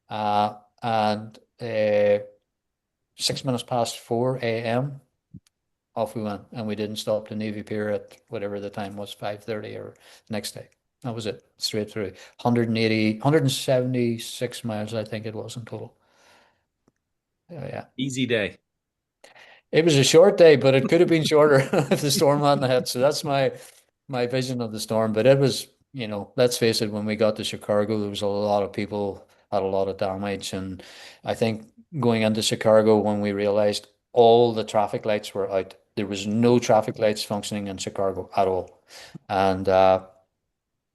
and 6 minutes past 4 a.m. off we went, and we didn't stop the Navy Pier at whatever the time was, 5:30 or next day. That was it, straight through. 180, 176 miles, I think it was in total. Yeah. Easy day. It was a short day, but it could have been shorter if the storm hadn't hit. So that's my vision of the storm. But it was, let's face it, when we got to Chicago, there was a lot of people had a lot of damage. And I think going into Chicago, when we realized all the traffic lights were out, there was no traffic lights functioning in Chicago at all. And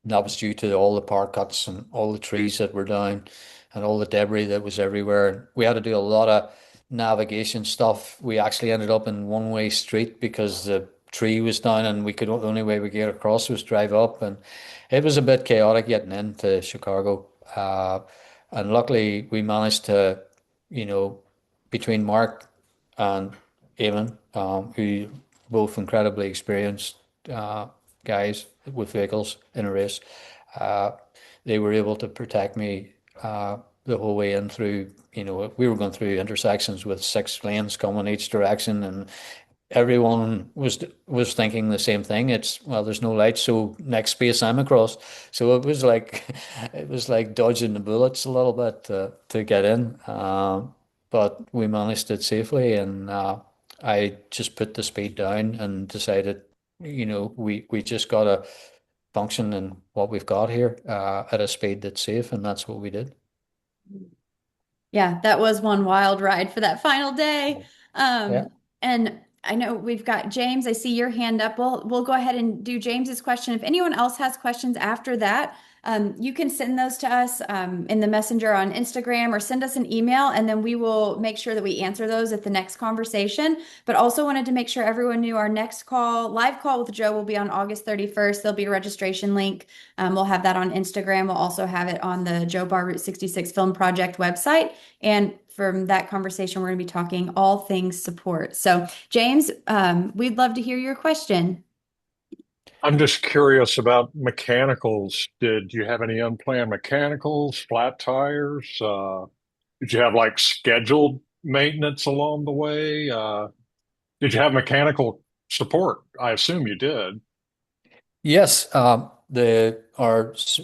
that was due to all the power cuts and all the trees that were down and all the debris that was everywhere. We had to do a lot of navigation stuff. We actually ended up in one-way street because the tree was down and the only way we could get across was drive up. And it was a bit chaotic getting into Chicago. And luckily we managed to, you know, between Mark and Eamon, who both incredibly experienced guys with vehicles in a race. Uh, they were able to protect me the whole way in through, we were going through intersections with 6 lanes coming each direction, and everyone was thinking the same thing. Well, there's no lights, so next space I'm across. So it was like it was like dodging the bullets a little bit to get in. But we managed it safely, and I just put the speed down and decided, we just gotta function in what we've got here at a speed that's safe, and that's what we did. Yeah, that was one wild ride for that final day. Yeah. And I know we've got James. I see your hand up. We'll go ahead and do James's question. If anyone else has questions after that, you can send those to us in the messenger on Instagram or send us an email, and then we will make sure that we answer those at the next conversation. But also wanted to make sure everyone knew our next live call with Joe will be on August 31st. There'll be a registration link. We'll have that on Instagram. We'll also have it on the Joe Barr Route 66 Film Project website. And from that conversation, we're going to be talking all things support. So, James, we'd love to hear your question. I'm just curious about mechanicals. Did you have any unplanned mechanicals, flat tires? Did you have like scheduled maintenance along the way? Did you have mechanical support? I assume you did. Yes, our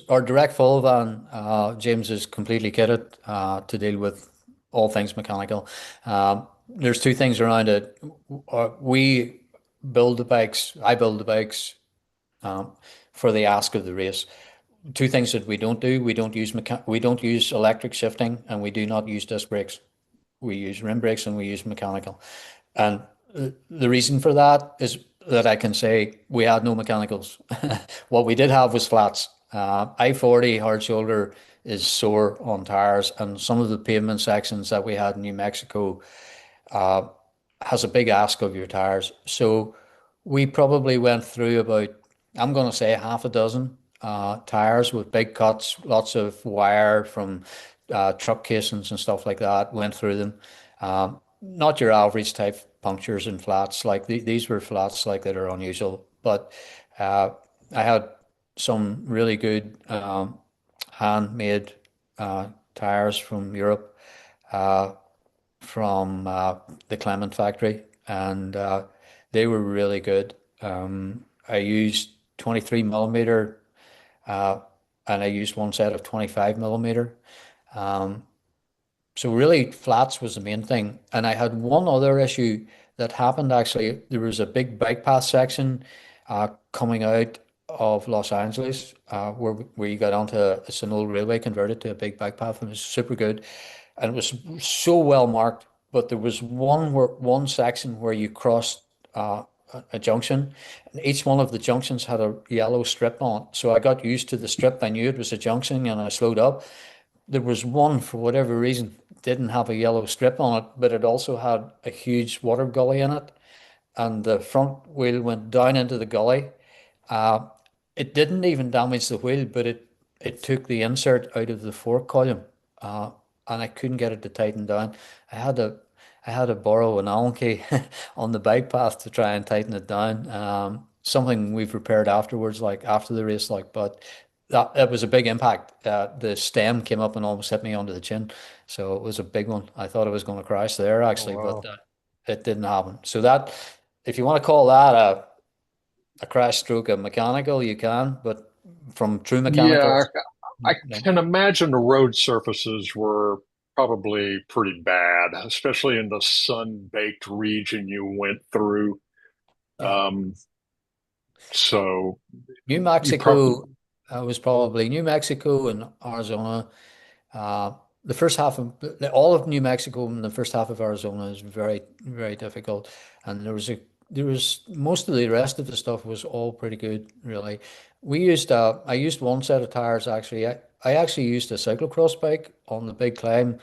direct follow van, James is completely kitted to deal with all things mechanical. There's two things around it. We build the bikes. I build the bikes um, for the ask of the race. Two things that we don't do. We don't use electric shifting, and we do not use disc brakes. We use rim brakes and we use mechanical. And the reason for that is that I can say we had no mechanicals. What we did have was flats. I-40 hard shoulder is sore on tires, and some of the pavement sections that we had in New Mexico has a big ask of your tires. So we probably went through about, I'm going to say, half a dozen tires with big cuts, lots of wire from truck casings and stuff like that. Went through them. Not your average type punctures and flats. Like these were flats like that are unusual. But I had some really good handmade tires from Europe, from the Clement factory, and they were really good. I used 23 millimeter, uh, and I used one set of 25 millimeter. Um, so really, flats was the main thing. And I had one other issue that happened actually. There was a big bike path section coming out. of Los Angeles, where you got onto it's an old railway converted to a big bike path, and it was super good, and it was so well marked. But there was one section where you crossed a junction, and each one of the junctions had a yellow strip on it. So I got used to the strip. I knew it was a junction, and I slowed up. There was one, for whatever reason, didn't have a yellow strip on it, but it also had a huge water gully in it, and the front wheel went down into the gully. Uh, it didn't even damage the wheel, but it took the insert out of the fork column, uh, and I couldn't get it to tighten down. I had to I had to borrow an Allen key on the bike path to try and tighten it down. Something we've repaired afterwards, like after the race, like, but that was a big impact. The stem came up and almost hit me onto the chin, so it was a big one. I thought I was going to crash there Oh, actually, but wow. it didn't happen. So that, if you want to call that a crash stroke of mechanical, you can, but from true Yeah, mechanicals, I no. can imagine the road surfaces were probably pretty bad, especially in the sun-baked region you went through. Yeah. Um, so New you probably, Mexico, was probably New Mexico and Arizona. Uh, the first half of all of New Mexico and the first half of Arizona is very, very difficult. And there was most of the rest of the stuff was all pretty good, really. I used one set of tires actually. I actually used a cyclocross bike on the big climb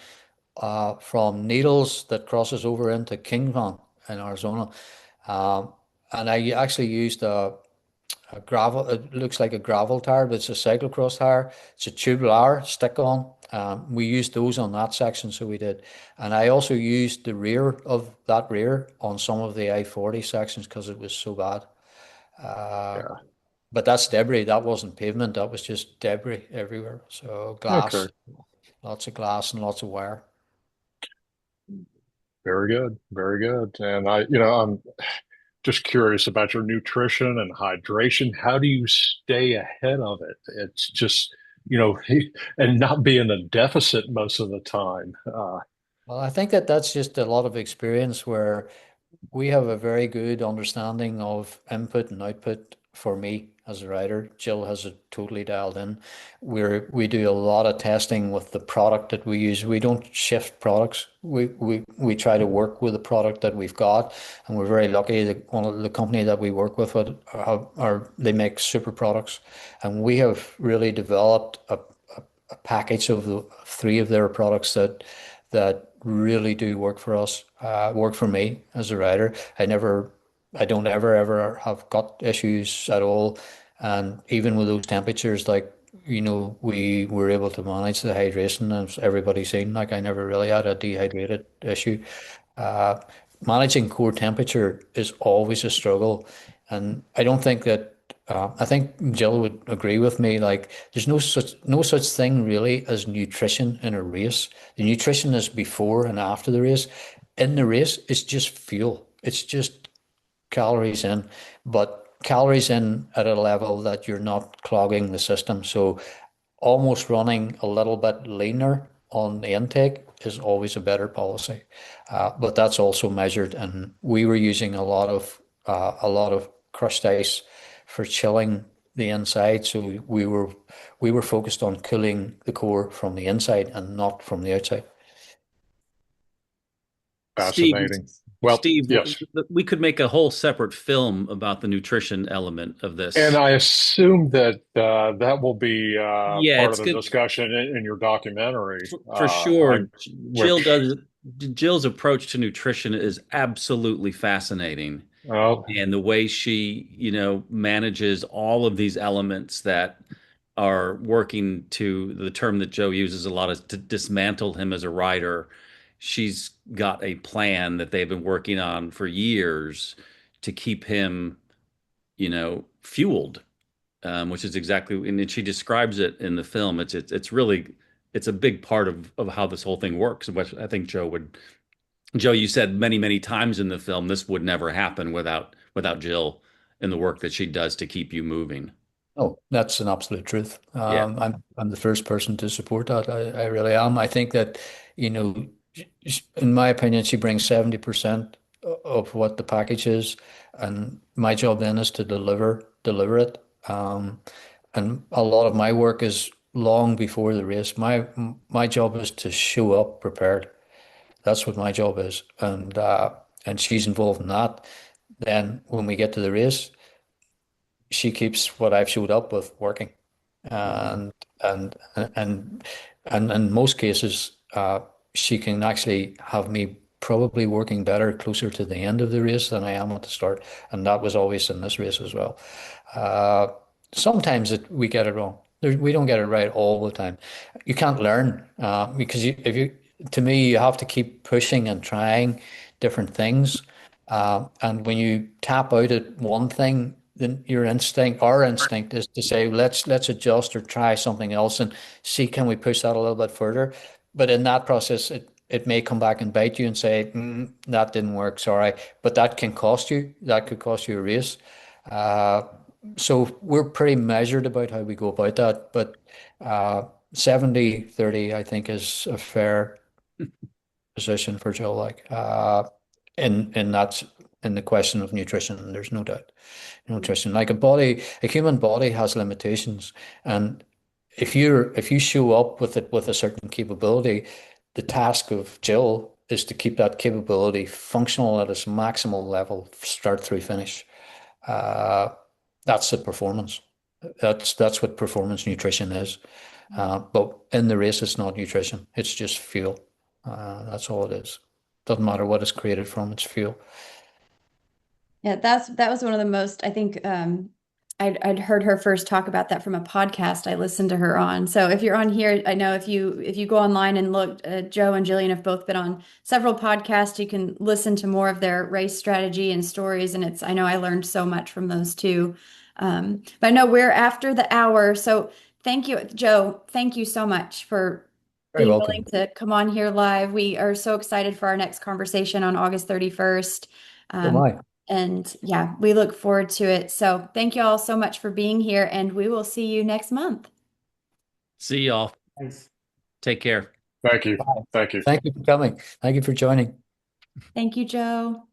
from Needles that crosses over into Kingman in Arizona. Um, and I actually used a gravel, it looks like a gravel tire, but it's a cyclocross tire. It's a tubular stick on. We used those on that section, so we did. And I also used the rear of that rear on some of the I-40 sections because it was so bad. Uh, yeah. but that's debris. That wasn't pavement. That was just debris everywhere. So Okay, glass, lots of glass and lots of wire. very good, very good. And I'm just curious about your nutrition and hydration. How do you stay ahead of it? It's just, and not be in a deficit most of the time. Well, I think that that's just a lot of experience where we have a very good understanding of input and output for me as a writer. Jill has it totally dialed in. We do a lot of testing with the product that we use. We don't shift products. We try to work with the product that we've got, and we're very lucky that one of the company that we work with are they make super products, and we have really developed a package of the three of their products that really do work for us, work for me as a writer. I don't ever have gut issues at all. And even with those temperatures, like, we were able to manage the hydration as everybody's seen. Like, I never really had a dehydrated issue. Uh, Managing core temperature is always a struggle, and I don't think that. I think Jill would agree with me. Like, there's no such thing really as nutrition in a race. The nutrition is before and after the race. In the race, it's just fuel. It's just calories in, but calories in at a level that you're not clogging the system. So almost running a little bit leaner on the intake is always a better policy. But that's also measured, and we were using a lot of crushed ice for chilling the inside. So we were focused on cooling the core from the inside and not from the outside. Steve, Fascinating. Well, Steve, yes. we could make a whole separate film about the nutrition element of And this. I assume that that will be Yeah, part of it's the good discussion in your documentary. for sure. Jill Which, does Jill's approach to nutrition is absolutely fascinating. well, And the way she, manages all of these elements that are working to the term that Joe uses a lot is to dismantle him as a writer. She's got a plan that they've been working on for years to keep him, fueled, which is exactly, and she describes it in the film. It's really it's a big part of how this whole thing works. Which I think Joe, you said many, many times in the film, this would never happen without Jill and the work that she does to keep you moving. Oh, that's an absolute truth. Yeah. I'm the first person to support that. I really am. I think that, you know, in my opinion, she brings 70% of what the package is, and my job then is to deliver it. Um, and a lot of my work is long before the race. My job is to show up prepared. That's what my job is, and she's involved in that. Then when we get to the race, she keeps what I've showed up with working, and and and and in most cases, she can actually have me probably working better closer to the end of the race than I am at the start, and that was always in this race as well. Uh, Sometimes we get it wrong. We don't get it right all the time. You can't learn because if you, to me, you have to keep pushing and trying different things. And when you tap out at one thing, then our instinct is to say, let's adjust or try something else and see can we push that a little bit further. But in that process, it may come back and bite you and say, that didn't work, sorry. But that can cost you. That could cost you a race. Uh, so we're pretty measured about how we go about that. But 70-30, I think, is a fair position for Joe. Like in that in the question of nutrition, there's no doubt. Nutrition, like a human body has limitations, and if you show up with it with a certain capability, the task of Jill is to keep that capability functional at its maximal level, start through finish. Uh, that's the performance. That's what performance nutrition is. But in the race, it's not nutrition. It's just fuel. That's all it is. Doesn't matter what it's created from. It's fuel. Yeah, that was one of the most, I think, I'd heard her first talk about that from a podcast I listened to her on. So if you're on here, I know if you go online and look, Joe and Jillian have both been on several podcasts. You can listen to more of their race strategy and stories, and I know I learned so much from those too. But I know we're after the hour, so thank you, Joe. Thank you so much for Very being willing welcome. to come on here live. We are so excited for our next conversation on August 31st. Oh Um, my. and yeah, we look forward to it. So thank you all so much for being here, and we will see you next month. See y'all. Thanks. Take care. Thank you. Bye. Thank you. Thank you for coming. Thank you for joining. Thank you, Joe.